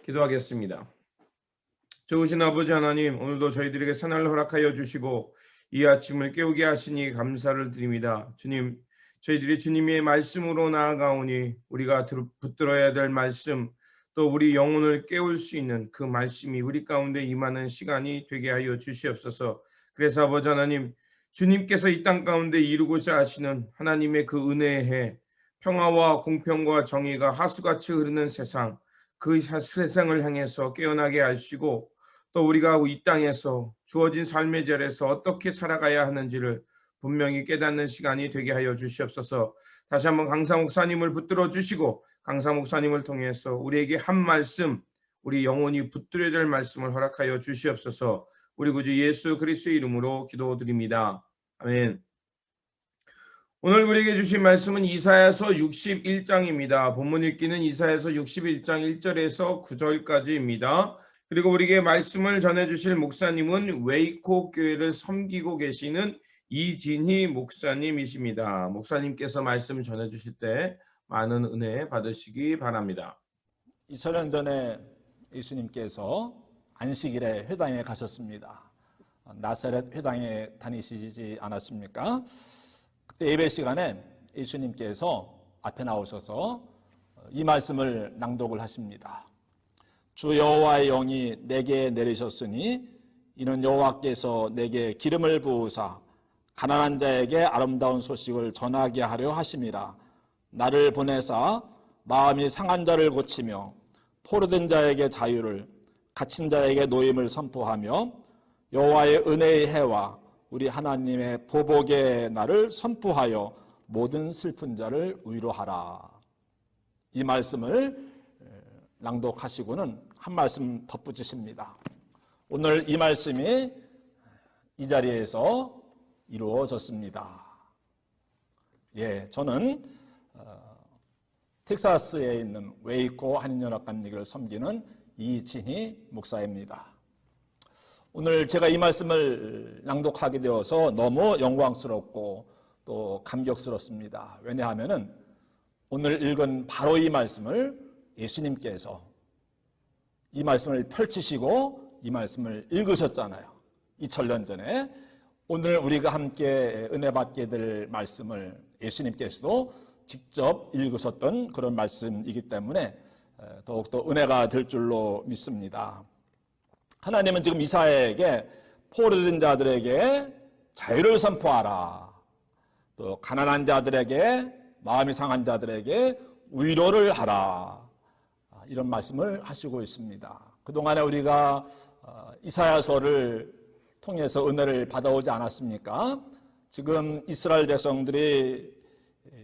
기도하겠습니다. 좋으신 아버지 하나님, 오늘도 저희들에게 새날을 허락하여 주시고 이 아침을 깨우게 하시니 감사를 드립니다. 주님, 저희들이 주님의 말씀으로 나아가오니 우리가 붙들어야 될 말씀, 또 우리 영혼을 깨울 수 있는 그 말씀이 우리 가운데 임하는 시간이 되게 하여 주시옵소서. 그래서 아버지 하나님, 주님께서 이 땅 가운데 이루고자 하시는 하나님의 그 은혜의 해, 평화와 공평과 정의가 하수같이 흐르는 세상, 그 세상을 향해서 깨어나게 하시고, 또 우리가 이 땅에서 주어진 삶의 자리에서 어떻게 살아가야 하는지를 분명히 깨닫는 시간이 되게 하여 주시옵소서. 다시 한번 강사 목사님을 붙들어 주시고 강사 목사님을 통해서 우리에게 한 말씀, 우리 영혼이 붙들어야 될 말씀을 허락하여 주시옵소서. 우리 구주 예수 그리스도의 이름으로 기도드립니다. 아멘. 오늘 우리에게 주신 말씀은 이사야서 61장입니다. 본문 읽기는 이사야서 61장 1절에서 9절까지입니다. 그리고 우리에게 말씀을 전해주실 목사님은 웨이코 교회를 섬기고 계시는 이진희 목사님이십니다. 목사님께서 말씀을 전해주실 때 많은 은혜 받으시기 바랍니다. 2000년 전에 예수님께서 안식일에 회당에 가셨습니다. 나사렛 회당에 다니시지 않았습니까? 그때 예배 시간에 예수님께서 앞에 나오셔서 이 말씀을 낭독을 하십니다. 주 여호와의 영이 내게 내리셨으니 이는 여호와께서 내게 기름을 부으사 가난한 자에게 아름다운 소식을 전하게 하려 하심이라. 나를 보내사 마음이 상한 자를 고치며 포로된 자에게 자유를, 갇힌 자에게 노임을 선포하며 여호와의 은혜의 해와 우리 하나님의 보복의 날을 선포하여 모든 슬픈 자를 위로하라. 이 말씀을 낭독하시고는 한 말씀 덧붙이십니다. 오늘 이 말씀이 이 자리에서 이루어졌습니다. 저는 텍사스에 있는 웨이코 한인연합감리교를 섬기는 이진희 목사입니다. 오늘 제가 이 말씀을 낭독하게 되어서 너무 영광스럽고 또 감격스럽습니다. 왜냐하면 오늘 읽은 바로 이 말씀을 예수님께서 이 말씀을 펼치시고 이 말씀을 읽으셨잖아요. 2000년 전에. 오늘 우리가 함께 은혜 받게 될 말씀을 예수님께서도 직접 읽으셨던 그런 말씀이기 때문에 더욱더 은혜가 될 줄로 믿습니다. 하나님은 지금 이사야에게 포로된 자들에게 자유를 선포하라, 또 가난한 자들에게, 마음이 상한 자들에게 위로를 하라, 이런 말씀을 하시고 있습니다. 그동안에 우리가 이사야서를 통해서 은혜를 받아오지 않았습니까? 지금 이스라엘 백성들이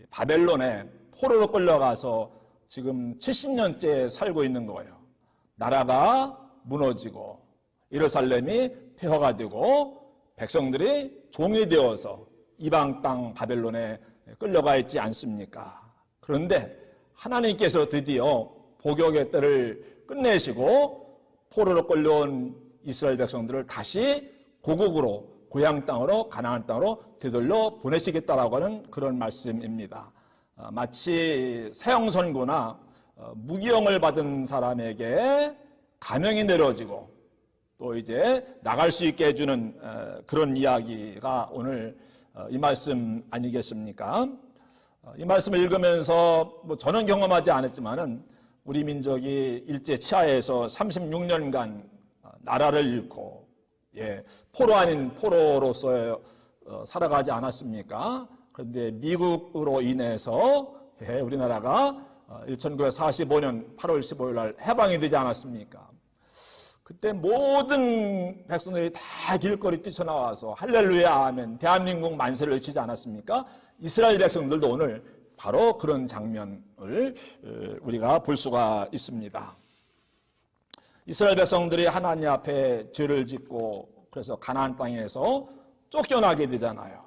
바벨론에 포로로 끌려가서 지금 70년째 살고 있는 거예요. 나라가 무너지고 예루살렘이 폐허가 되고 백성들이 종이 되어서 이방 땅 바벨론에 끌려가 있지 않습니까? 그런데 하나님께서 드디어 복역의 때를 끝내시고 포로로 끌려온 이스라엘 백성들을 다시 고국으로, 고향 땅으로, 가나안 땅으로 되돌려 보내시겠다라고 하는 그런 말씀입니다. 마치 사형선고나 무기형을 받은 사람에게 감형이 내려지고 또 이제 나갈 수 있게 해주는 그런 이야기가 오늘 이 말씀 아니겠습니까? 이 말씀을 읽으면서 저는 경험하지 않았지만은 우리 민족이 일제 치하에서 36년간 나라를 잃고 포로 아닌 포로로서 살아가지 않았습니까? 그런데 미국으로 인해서 우리나라가 1945년 8월 15일 날 해방이 되지 않았습니까? 그때 모든 백성들이 다 길거리 뛰쳐나와서 할렐루야 아멘, 대한민국 만세를 외치지 않았습니까? 이스라엘 백성들도 오늘 바로 그런 장면을 우리가 볼 수가 있습니다. 이스라엘 백성들이 하나님 앞에 죄를 짓고 그래서 가나안 땅에서 쫓겨나게 되잖아요.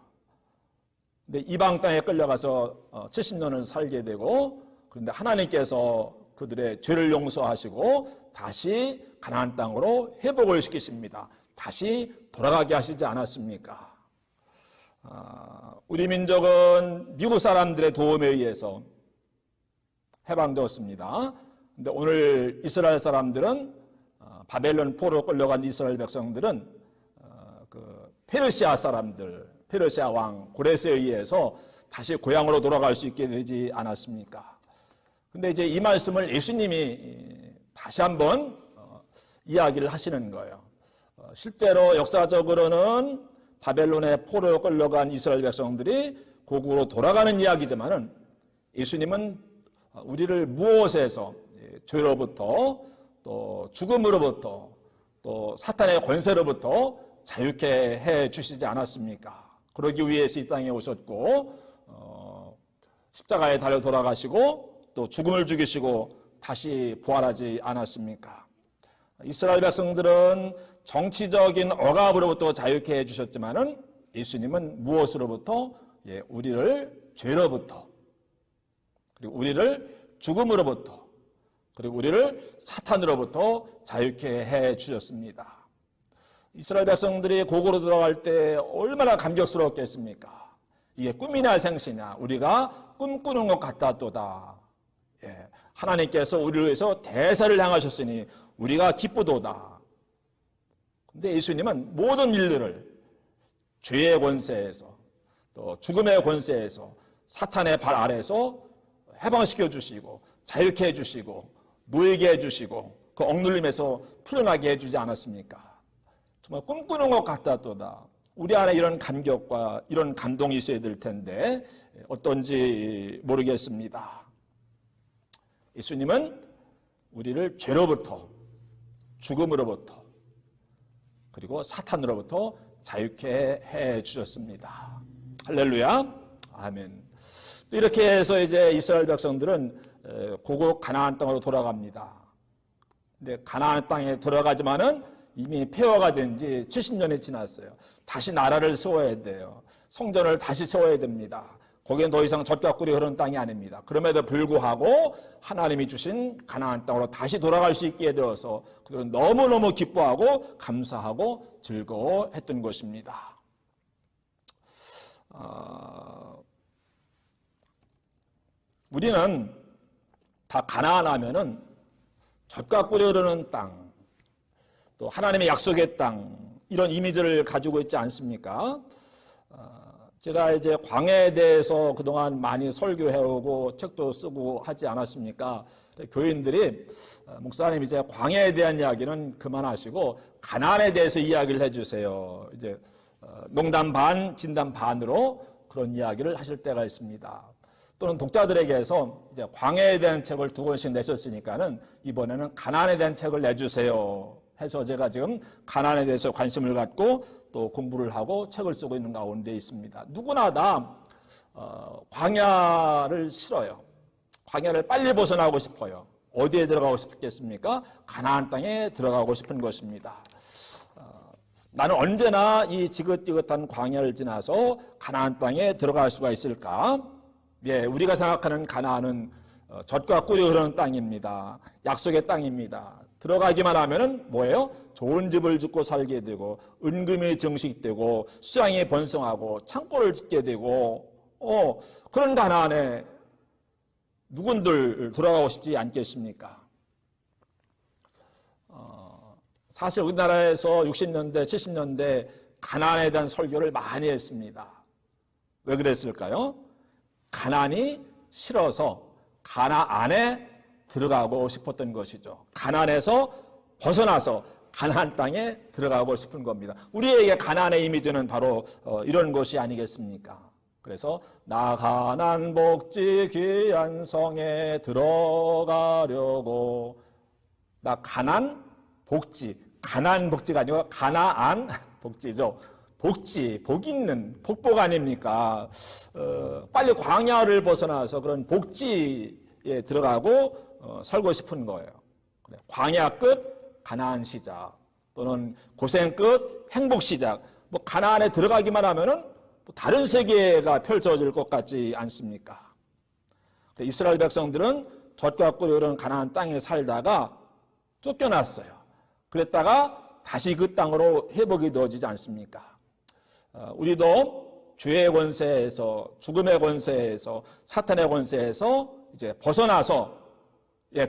근데 이방 땅에 끌려가서 70년을 살게 되고, 그런데 하나님께서 그들의 죄를 용서하시고 다시 가나안 땅으로 회복을 시키십니다. 다시 돌아가게 하시지 않았습니까? 우리 민족은 미국 사람들의 도움에 의해서 해방되었습니다. 근데 오늘 이스라엘 사람들은 바벨론 포로 끌려간 이스라엘 백성들은 그 페르시아 사람들, 페르시아 왕 고레스에 의해서 다시 고향으로 돌아갈 수 있게 되지 않았습니까? 근데 이제 이 말씀을 예수님이 다시 한번 이야기를 하시는 거예요. 실제로 역사적으로는 바벨론의 포로 끌려간 이스라엘 백성들이 고국으로 돌아가는 이야기지만은 예수님은 우리를 무엇에서 죄로부터 또 죽음으로부터 또 사탄의 권세로부터 자유케 해 주시지 않았습니까? 그러기 위해서 이 땅에 오셨고 십자가에 달려 돌아가시고 또 죽음을 죽이시고 다시 부활하지 않았습니까? 이스라엘 백성들은 정치적인 억압으로부터 자유케 해주셨지만은 예수님은 무엇으로부터? 우리를 죄로부터, 그리고 우리를 죽음으로부터, 그리고 우리를 사탄으로부터 자유케 해주셨습니다. 이스라엘 백성들이 고국으로 돌아갈 때 얼마나 감격스러웠겠습니까? 이게 꿈이냐 생시냐, 우리가 꿈꾸는 것 같았도다. 하나님께서 우리를 위해서 대사를 향하셨으니 우리가 기쁘도다. 근데 예수님은 모든 일들을 죄의 권세에서 또 죽음의 권세에서 사탄의 발 아래에서 해방시켜 주시고 자유케 해주시고 노예게 해주시고 그 억눌림에서 풀어나게 해주지 않았습니까? 정말 꿈꾸는 것 같았도다. 우리 안에 이런 감격과 이런 감동이 있어야 될 텐데 어떤지 모르겠습니다. 예수님은 우리를 죄로부터, 죽음으로부터, 그리고 사탄으로부터 자유케 해 주셨습니다. 할렐루야. 아멘. 이렇게 해서 이제 이스라엘 백성들은 고국 가나안 땅으로 돌아갑니다. 근데 가나안 땅에 들어가지만은 이미 폐허가 된 지 70년이 지났어요. 다시 나라를 세워야 돼요. 성전을 다시 세워야 됩니다. 거기엔 더 이상 젖과 꿀이 흐르는 땅이 아닙니다. 그럼에도 불구하고 하나님이 주신 가나안 땅으로 다시 돌아갈 수 있게 되어서 그들은 너무너무 기뻐하고 감사하고 즐거워했던 것입니다. 우리는 다 가나안 하면은 젖과 꿀이 흐르는 땅, 또 하나님의 약속의 땅, 이런 이미지를 가지고 있지 않습니까? 제가 이제 광야에 대해서 그동안 많이 설교해오고 책도 쓰고 하지 않았습니까? 교인들이 목사님 이제 광야에 대한 이야기는 그만하시고 가나안에 대해서 이야기를 해주세요. 이제 농담 반, 진담 반으로 그런 이야기를 하실 때가 있습니다. 또는 독자들에게서 이제 광야에 대한 책을 2권씩 내셨으니까는 이번에는 가나안에 대한 책을 내주세요. 해서 제가 지금 가나안에 대해서 관심을 갖고 또 공부를 하고 책을 쓰고 있는 가운데 있습니다. 누구나 다 광야를 싫어요. 광야를 빨리 벗어나고 싶어요. 어디에 들어가고 싶겠습니까? 가나안 땅에 들어가고 싶은 것입니다. 나는 언제나 이 지긋지긋한 광야를 지나서 가나안 땅에 들어갈 수가 있을까? 우리가 생각하는 가나안은 젖과 꿀이 흐르는 땅입니다. 약속의 땅입니다. 들어가기만 하면은 뭐예요? 좋은 집을 짓고 살게 되고 은금이 증식되고 수양이 번성하고 창고를 짓게 되고 그런 가나안에 누군들 들어가고 싶지 않겠습니까? 사실 우리나라에서 60년대, 70년대 가나안에 대한 설교를 많이 했습니다. 왜 그랬을까요? 가나안이 싫어서 가나안에 들어가고 싶었던 것이죠. 가나안에서 벗어나서 가나안 땅에 들어가고 싶은 겁니다. 우리에게 가나안의 이미지는 바로 이런 것이 아니겠습니까? 그래서 나 가나안 복지 귀한 성에 들어가려고, 나 가나안 복지, 가나안 복지가 아니고 가나안 복지죠. 복지, 복 있는, 복복 아닙니까? 빨리 광야를 벗어나서 그런 복지에 들어가고 살고 싶은 거예요. 광야 끝, 가나안 시작. 또는 고생 끝, 행복 시작. 뭐 가나안에 들어가기만 하면은 다른 세계가 펼쳐질 것 같지 않습니까? 이스라엘 백성들은 젖과 꿀이 흐르는 가나안 땅에 살다가 쫓겨났어요. 그랬다가 다시 그 땅으로 회복이 되어지지 않습니까? 우리도 죄의 권세에서, 죽음의 권세에서, 사탄의 권세에서 이제 벗어나서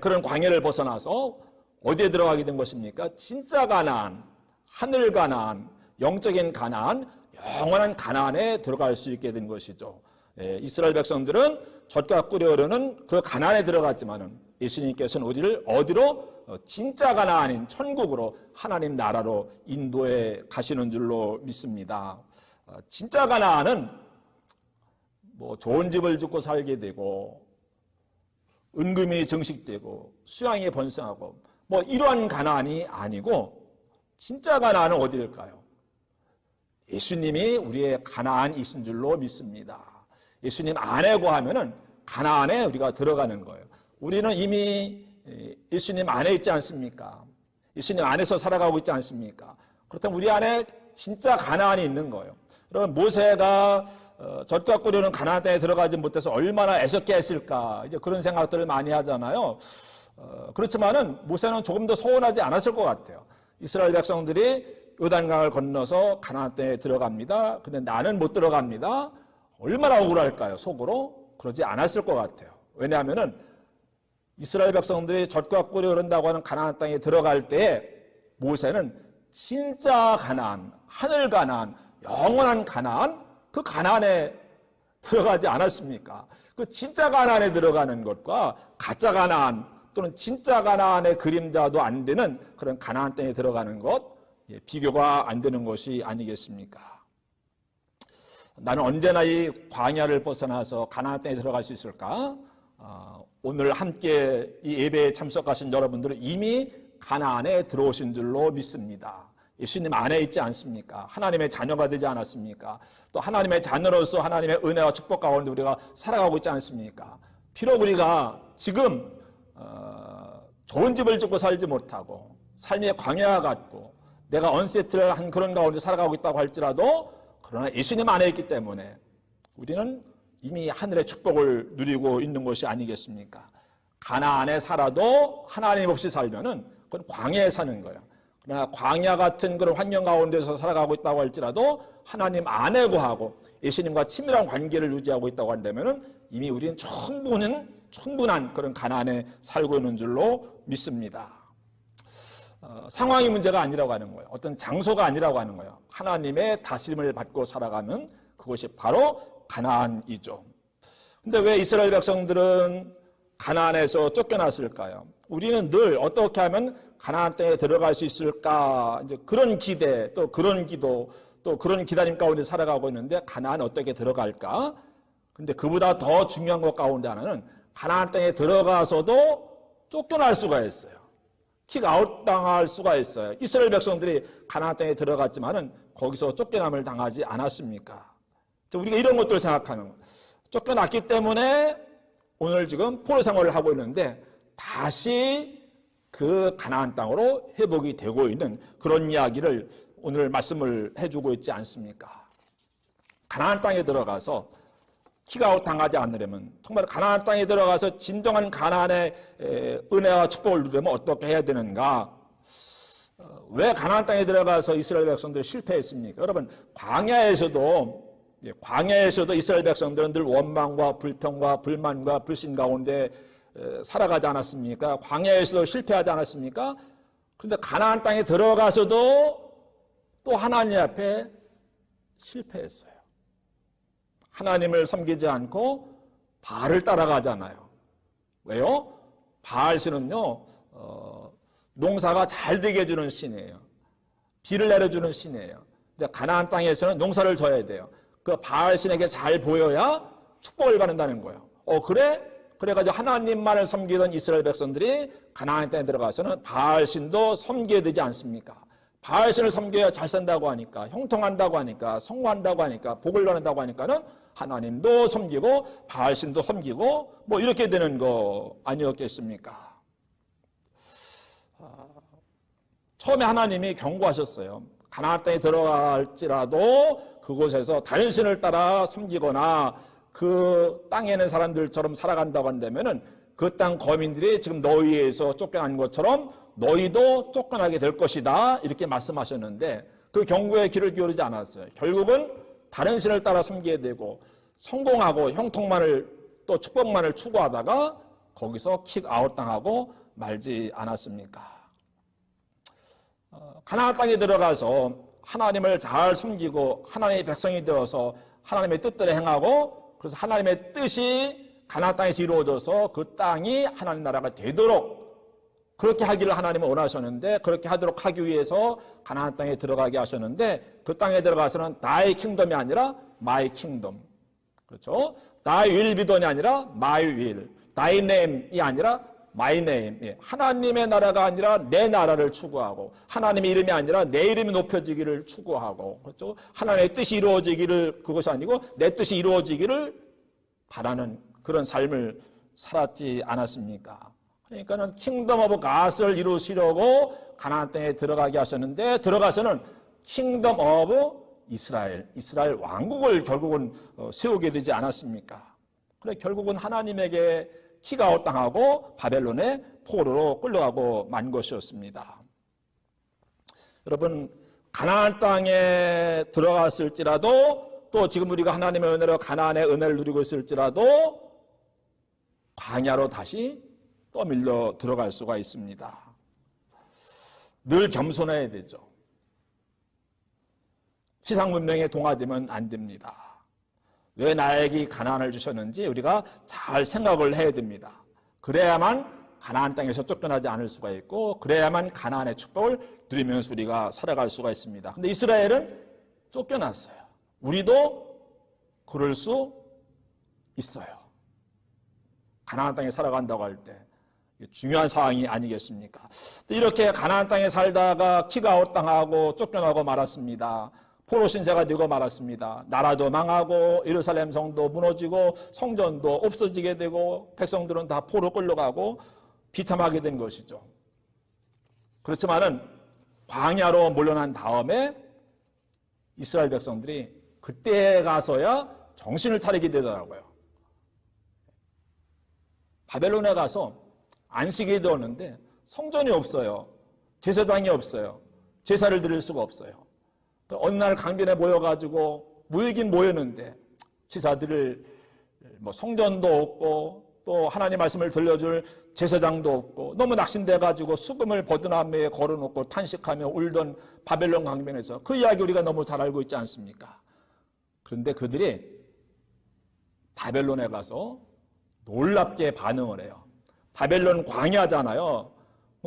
그런 광야를 벗어나서 어디에 들어가게 된 것입니까? 진짜 가나안, 하늘 가나안, 영적인 가나안, 영원한 가나안에 들어갈 수 있게 된 것이죠. 이스라엘 백성들은 젖과 꿀이 흐르는 그 가나안에 들어갔지만은 예수님께서는 우리를 어디로? 진짜 가나안인 천국으로, 하나님 나라로 인도해 가시는 줄로 믿습니다. 진짜 가나안은 뭐 좋은 집을 짓고 살게 되고 은금이 증식되고 수양이 번성하고 뭐 이러한 가나안이 아니고, 진짜 가나안은 어디일까요? 예수님이 우리의 가나안이신 줄로 믿습니다. 예수님 안에 거하면은 가나안에 우리가 들어가는 거예요. 우리는 이미 예수님 안에 있지 않습니까? 예수님 안에서 살아가고 있지 않습니까? 그렇다면 우리 안에 진짜 가나안이 있는 거예요. 여러분, 모세가 젖과 꿀이 가나안 땅에 들어가지 못해서 얼마나 애석해 했을까, 이제 그런 생각들을 많이 하잖아요. 그렇지만은 모세는 조금 더 서운하지 않았을 것 같아요. 이스라엘 백성들이 요단강을 건너서 가나안 땅에 들어갑니다. 근데 나는 못 들어갑니다. 얼마나 억울할까요? 속으로? 그러지 않았을 것 같아요. 왜냐하면은 이스라엘 백성들이 젖과 꿀이 흐른다고 하는 가나안 땅에 들어갈 때 모세는 진짜 가나안, 하늘 가나안, 영원한 가나안, 그 가나안에 들어가지 않았습니까? 그 진짜 가나안에 들어가는 것과 가짜 가나안 또는 진짜 가나안의 그림자도 안 되는 그런 가나안 땅에 들어가는 것, 비교가 안 되는 것이 아니겠습니까? 나는 언제나 이 광야를 벗어나서 가나안 땅에 들어갈 수 있을까? 오늘 함께 이 예배에 참석하신 여러분들은 이미 가나안에 들어오신 줄로 믿습니다. 예수님 안에 있지 않습니까? 하나님의 자녀가 되지 않았습니까? 또 하나님의 자녀로서 하나님의 은혜와 축복 가운데 우리가 살아가고 있지 않습니까? 비록 우리가 지금 좋은 집을 짓고 살지 못하고 삶의 광야 같고 내가 언세트를 한 그런 가운데 살아가고 있다고 할지라도, 그러나 예수님 안에 있기 때문에 우리는 이미 하늘의 축복을 누리고 있는 것이 아니겠습니까? 가나안에 살아도 하나님 없이 살면은 그건 광야에 사는 거예요. 그러나 광야 같은 그런 환경 가운데서 살아가고 있다고 할지라도 하나님 안에 거하고 예수님과 친밀한 관계를 유지하고 있다고 한다면은 이미 우리는 충분한 그런 가나안에 살고 있는 줄로 믿습니다. 상황이 문제가 아니라고 하는 거예요. 어떤 장소가 아니라고 하는 거예요. 하나님의 다스림을 받고 살아가는 그것이 바로 가나안이죠. 근데 왜 이스라엘 백성들은 가나안에서 쫓겨났을까요? 우리는 늘 어떻게 하면 가나안 땅에 들어갈 수 있을까, 이제 그런 기대, 또 그런 기도, 또 그런 기다림 가운데 살아가고 있는데 가나안 어떻게 들어갈까? 근데 그보다 더 중요한 것 가운데 하나는 가나안 땅에 들어가서도 쫓겨날 수가 있어요. 킥아웃 당할 수가 있어요. 이스라엘 백성들이 가나안 땅에 들어갔지만은 거기서 쫓겨남을 당하지 않았습니까? 우리가 이런 것들을 생각하는 거예요. 쫓겨났기 때문에 오늘 지금 포로 생활을 하고 있는데 다시 그 가나안 땅으로 회복이 되고 있는 그런 이야기를 오늘 말씀을 해주고 있지 않습니까? 가나안 땅에 들어가서 킥아웃 당하지 않으려면, 정말 가나안 땅에 들어가서 진정한 가나안의 은혜와 축복을 누리려면 어떻게 해야 되는가? 왜 가나안 땅에 들어가서 이스라엘 백성들이 실패했습니까? 여러분, 광야에서도 이스라엘 백성들은 늘 원망과 불평과 불만과 불신 가운데 살아가지 않았습니까? 광야에서도 실패하지 않았습니까? 그런데 가나안 땅에 들어가서도 또 하나님 앞에 실패했어요. 하나님을 섬기지 않고 바알을 따라가잖아요. 왜요? 바알신은요, 농사가 잘 되게 해주는 신이에요. 비를 내려주는 신이에요. 근데 가나안 땅에서는 농사를 져야 돼요. 그 바알신에게 잘 보여야 축복을 받는다는 거예요. 그래가지고 하나님만을 섬기던 이스라엘 백성들이 가나안 땅에 들어가서는 바알신도 섬겨야 되지 않습니까? 바알신을 섬겨야 잘 산다고 하니까, 형통한다고 하니까, 성공한다고 하니까, 복을 받는다고 하니까는 하나님도 섬기고 바알신도 섬기고 뭐 이렇게 되는 거 아니었겠습니까? 처음에 하나님이 경고하셨어요. 가나안 땅에 들어갈지라도 그곳에서 다른 신을 따라 섬기거나 그 땅에 있는 사람들처럼 살아간다고 한다면은 그 땅 거민들이 지금 너희에서 쫓겨난 것처럼 너희도 쫓겨나게 될 것이다, 이렇게 말씀하셨는데 그 경고에 귀를 기울이지 않았어요. 결국은 다른 신을 따라 섬기게 되고 성공하고 형통만을 또 축복만을 추구하다가 거기서 킥아웃 당하고 말지 않았습니까? 가나안 땅에 들어가서 하나님을 잘 섬기고 하나님의 백성이 되어서 하나님의 뜻대로 행하고, 그래서 하나님의 뜻이 가나안 땅에서 이루어져서 그 땅이 하나님 나라가 되도록 그렇게 하기를 하나님은 원하셨는데, 그렇게 하도록 하기 위해서 가나안 땅에 들어가게 하셨는데, 그 땅에 들어가서는 나의 킹덤이 아니라 마이 킹덤, 그렇죠? 나의 will be done이 아니라 my will, thy name이 아니라 my name, 하나님의 나라가 아니라 내 나라를 추구하고, 하나님의 이름이 아니라 내 이름이 높여지기를 추구하고, 그렇죠? 하나님의 뜻이 이루어지기를, 그것이 아니고 내 뜻이 이루어지기를 바라는 그런 삶을 살았지 않았습니까? 그러니까는 킹덤 오브 갓을 이루시려고 가나안 땅에 들어가게 하셨는데, 들어가서는 킹덤 오브 이스라엘 왕국을 결국은 세우게 되지 않았습니까? 그래 결국은 하나님에게 킥아웃 당하고 바벨론의 포로로 끌려가고 만 것이었습니다. 여러분, 가나안 땅에 들어갔을지라도, 또 지금 우리가 하나님의 은혜로 가나안의 은혜를 누리고 있을지라도 광야로 다시 떠밀려 들어갈 수가 있습니다. 늘 겸손해야 되죠. 지상 문명에 동화되면 안 됩니다. 왜 나에게 가나안을 주셨는지 우리가 잘 생각을 해야 됩니다. 그래야만 가나안 땅에서 쫓겨나지 않을 수가 있고, 그래야만 가나안의 축복을 누리면서 우리가 살아갈 수가 있습니다. 근데 이스라엘은 쫓겨났어요. 우리도 그럴 수 있어요. 가나안 땅에 살아간다고 할 때 중요한 사항이 아니겠습니까? 이렇게 가나안 땅에 살다가 킥아웃 당하고 쫓겨나고 말았습니다. 포로 신세가 되고 말았습니다. 나라도 망하고 예루살렘 성도 무너지고 성전도 없어지게 되고 백성들은 다 포로 끌려가고 비참하게 된 것이죠. 그렇지만은 광야로 물러난 다음에 이스라엘 백성들이 그때 가서야 정신을 차리게 되더라고요. 바벨론에 가서 안식이 되었는데 성전이 없어요. 제사장이 없어요. 제사를 드릴 수가 없어요. 어느 날 강변에 모여가지고 모이긴 모였는데 제사드릴 성전도 없고 또 하나님 말씀을 들려줄 제사장도 없고 너무 낙심돼가지고 수금을 버드나무에 걸어놓고 탄식하며 울던 바벨론 강변에서 그 이야기 우리가 너무 잘 알고 있지 않습니까? 그런데 그들이 바벨론에 가서 놀랍게 반응을 해요. 바벨론 광야잖아요.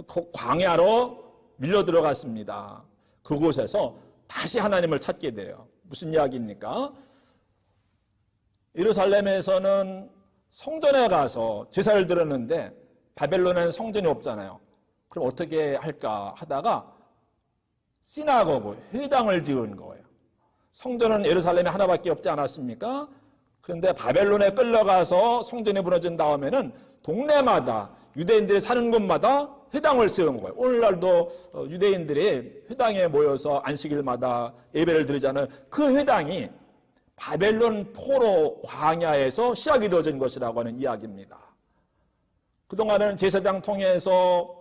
그 광야로 밀려 들어갔습니다. 그곳에서 다시 하나님을 찾게 돼요. 무슨 이야기입니까? 예루살렘에서는 성전에 가서 제사를 드렸는데 바벨론에는 성전이 없잖아요. 그럼 어떻게 할까 하다가 시나고그, 회당을 지은 거예요. 성전은 예루살렘에 하나밖에 없지 않았습니까? 그런데 바벨론에 끌려가서 성전이 무너진 다음에는 동네마다 유대인들이 사는 곳마다 회당을 세운 거예요. 오늘날도 유대인들이 회당에 모여서 안식일마다 예배를 드리잖아요. 그 회당이 바벨론 포로 광야에서 시작이 되어진 것이라고 하는 이야기입니다. 그동안은 제사장 통해서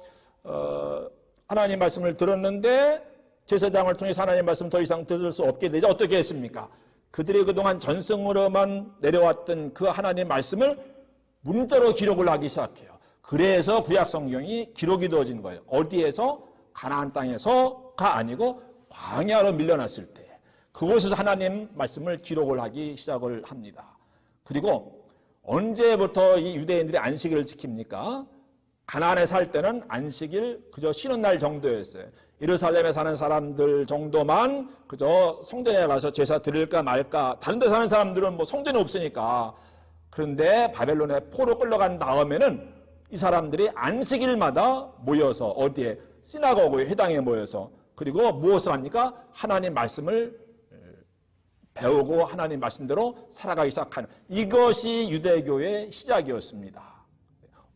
하나님 말씀을 들었는데 제사장을 통해서 하나님 말씀 더 이상 들을 수 없게 되자 어떻게 했습니까? 그들이 그동안 전승으로만 내려왔던 그 하나님 말씀을 문자로 기록을 하기 시작해요. 그래서 구약 성경이 기록이 되어진 거예요. 어디에서? 가나안 땅에서가 아니고 광야로 밀려났을 때 그곳에서 하나님 말씀을 기록을 하기 시작을 합니다. 그리고 언제부터 이 유대인들이 안식일을 지킵니까? 가나안에 살 때는 안식일 그저 쉬는 날 정도였어요. 예루살렘에 사는 사람들 정도만 그저 성전에 가서 제사 드릴까 말까. 다른 데 사는 사람들은 뭐 성전이 없으니까. 그런데 바벨론에 포로 끌려간 다음에는 이 사람들이 안식일마다 모여서 어디에? 시나고그의 회당에 모여서 그리고 무엇을 합니까? 하나님 말씀을 배우고 하나님 말씀대로 살아가기 시작하는 이것이 유대교의 시작이었습니다.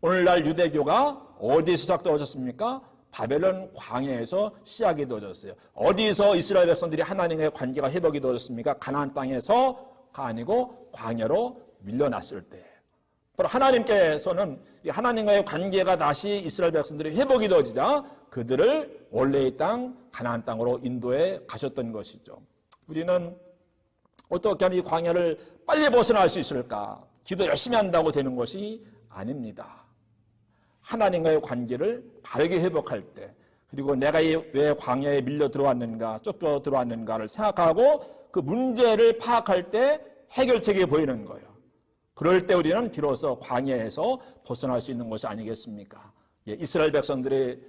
오늘날 유대교가 어디서 시작되어졌습니까? 바벨론 광야에서 시작이 되어졌어요. 어디서 이스라엘 백성들이 하나님의 관계가 회복이 되어졌습니까? 가나안 땅에서가 아니고 광야로 밀려났을 때. 바로 하나님께서는 하나님과의 관계가 다시 이스라엘 백성들이 회복이 되어지자 그들을 원래의 땅 가나안 땅으로 인도해 가셨던 것이죠. 우리는 어떻게 하면 이 광야를 빨리 벗어날 수 있을까? 기도 열심히 한다고 되는 것이 아닙니다. 하나님과의 관계를 바르게 회복할 때, 그리고 내가 왜 광야에 밀려 들어왔는가, 쫓겨 들어왔는가를 생각하고 그 문제를 파악할 때 해결책이 보이는 거예요. 그럴 때 우리는 비로소 광야에서 벗어날 수 있는 것이 아니겠습니까? 이스라엘 백성들이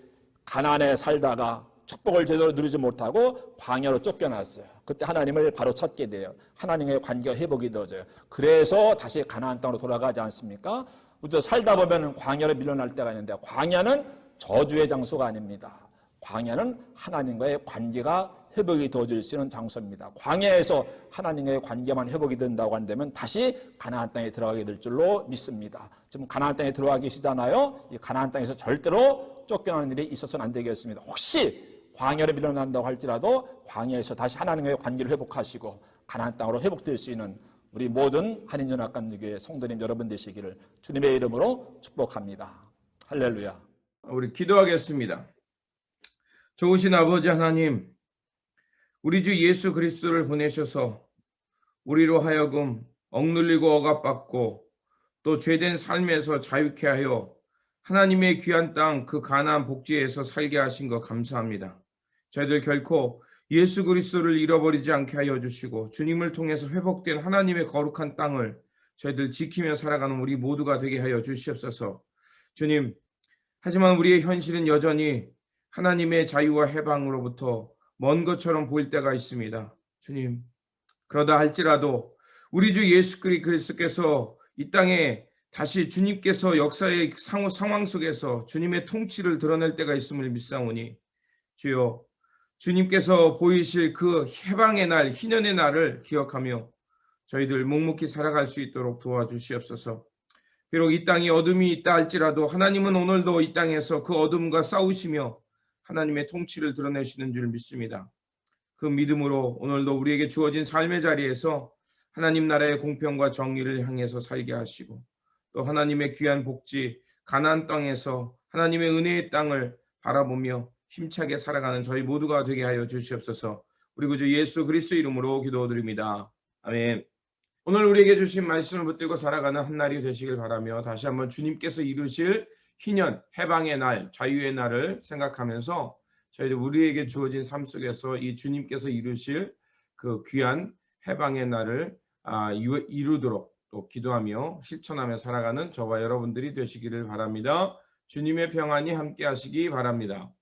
가나안에 살다가 축복을 제대로 누리지 못하고 광야로 쫓겨났어요. 그때 하나님을 바로 찾게 돼요. 하나님의 관계가 회복이 되어져요. 그래서 다시 가나안 땅으로 돌아가지 않습니까? 우리도 살다 보면 광야로 밀려날 때가 있는데, 광야는 저주의 장소가 아닙니다. 광야는 하나님과의 관계가 회복이 되어질 수 있는 장소입니다. 광야에서 하나님과의 관계만 회복이 된다고 한다면 다시 가나안 땅에 들어가게 될 줄로 믿습니다. 지금 가나안 땅에 들어가 계시잖아요. 이 가나안 땅에서 절대로 쫓겨나는 일이 있어서는 안 되겠습니다. 혹시 광야로 밀려난다고 할지라도 광야에서 다시 하나님과의 관계를 회복하시고 가나안 땅으로 회복될 수 있는 우리 모든 한인연합감리교회 성도님 여러분 되시기를 주님의 이름으로 축복합니다. 할렐루야. 우리 기도하겠습니다. 좋으신 아버지 하나님, 우리 주 예수 그리스도를 보내셔서 우리로 하여금 억눌리고 억압받고 또 죄된 삶에서 자유케 하여 하나님의 귀한 땅 그 가나안 복지에서 살게 하신 것 감사합니다. 저희들 결코 예수 그리스도를 잃어버리지 않게 하여 주시고 주님을 통해서 회복된 하나님의 거룩한 땅을 저희들 지키며 살아가는 우리 모두가 되게 하여 주시옵소서. 주님, 하지만 우리의 현실은 여전히 하나님의 자유와 해방으로부터 먼 것처럼 보일 때가 있습니다. 주님, 그러다 할지라도 우리 주 예수 그리스도께서 이 땅에 다시 주님께서 역사의 상황 속에서 주님의 통치를 드러낼 때가 있음을 믿사오니 주여, 주님께서 보이실 그 해방의 날, 희년의 날을 기억하며 저희들 묵묵히 살아갈 수 있도록 도와주시옵소서. 비록 이 땅에 어둠이 있다 할지라도 하나님은 오늘도 이 땅에서 그 어둠과 싸우시며 하나님의 통치를 드러내시는 줄 믿습니다. 그 믿음으로 오늘도 우리에게 주어진 삶의 자리에서 하나님 나라의 공평과 정의를 향해서 살게 하시고 또 하나님의 귀한 복지 가나안 땅에서 하나님의 은혜의 땅을 바라보며 힘차게 살아가는 저희 모두가 되게 하여 주시옵소서. 우리 구주 예수 그리스도 이름으로 기도드립니다. 아멘. 오늘 우리에게 주신 말씀을 붙들고 살아가는 한 날이 되시길 바라며 다시 한번 주님께서 이루실 희년, 해방의 날, 자유의 날을 생각하면서 저희들 우리에게 주어진 삶 속에서 이 주님께서 이루실 그 귀한 해방의 날을 이루도록 또 기도하며 실천하며 살아가는 저와 여러분들이 되시기를 바랍니다. 주님의 평안이 함께 하시기 바랍니다.